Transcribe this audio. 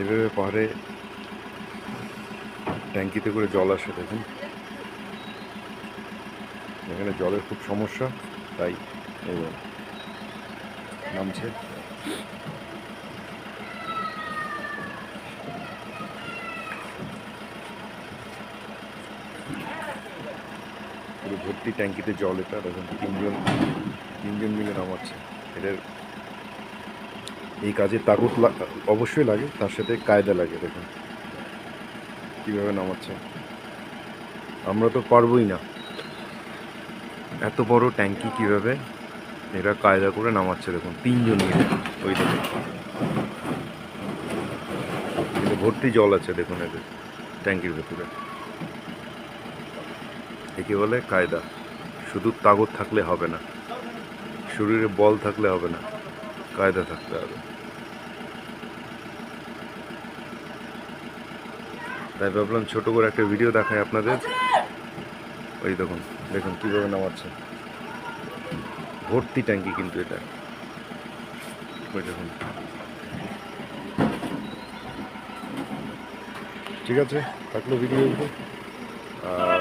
এভাবে পাহাড়ে ট্যাঙ্কিতে করে জল আসে। দেখুন এখানে জলের খুব সমস্যা, তাই এবার নামছে। পুরো ভর্তি ট্যাঙ্কিতে জল। এটা দেখুন তিনজন মিলে নামাচ্ছে। এদের এই কাজে তাগুত অবশ্যই লাগে, তার সাথে কায়দা লাগে। দেখুন কীভাবে নামাচ্ছে। আমরা তো পারবোই না, এত বড় ট্যাঙ্কি কিভাবে এরা কায়দা করে নামাচ্ছে। দেখুন তিনজন মিলে। ওই দেখুন ভর্তি জল আছে দেখুন এদের ট্যাঙ্কির ভেতরে। একে বলে কায়দা। শুধু তাগত থাকলে হবে না, শরীরে বল থাকলে হবে না, কায়দা থাকতে হবে। তাই ভাবলাম ছোট করে একটা ভিডিও দেখায় আপনাদের। ওই দেখুন দেখুন কীভাবে নামাচ্ছে। ভর্তি ট্যাঙ্কি কিন্তু এটা। ওই দেখুন। ঠিক আছে, থাকলো ভিডিও। আর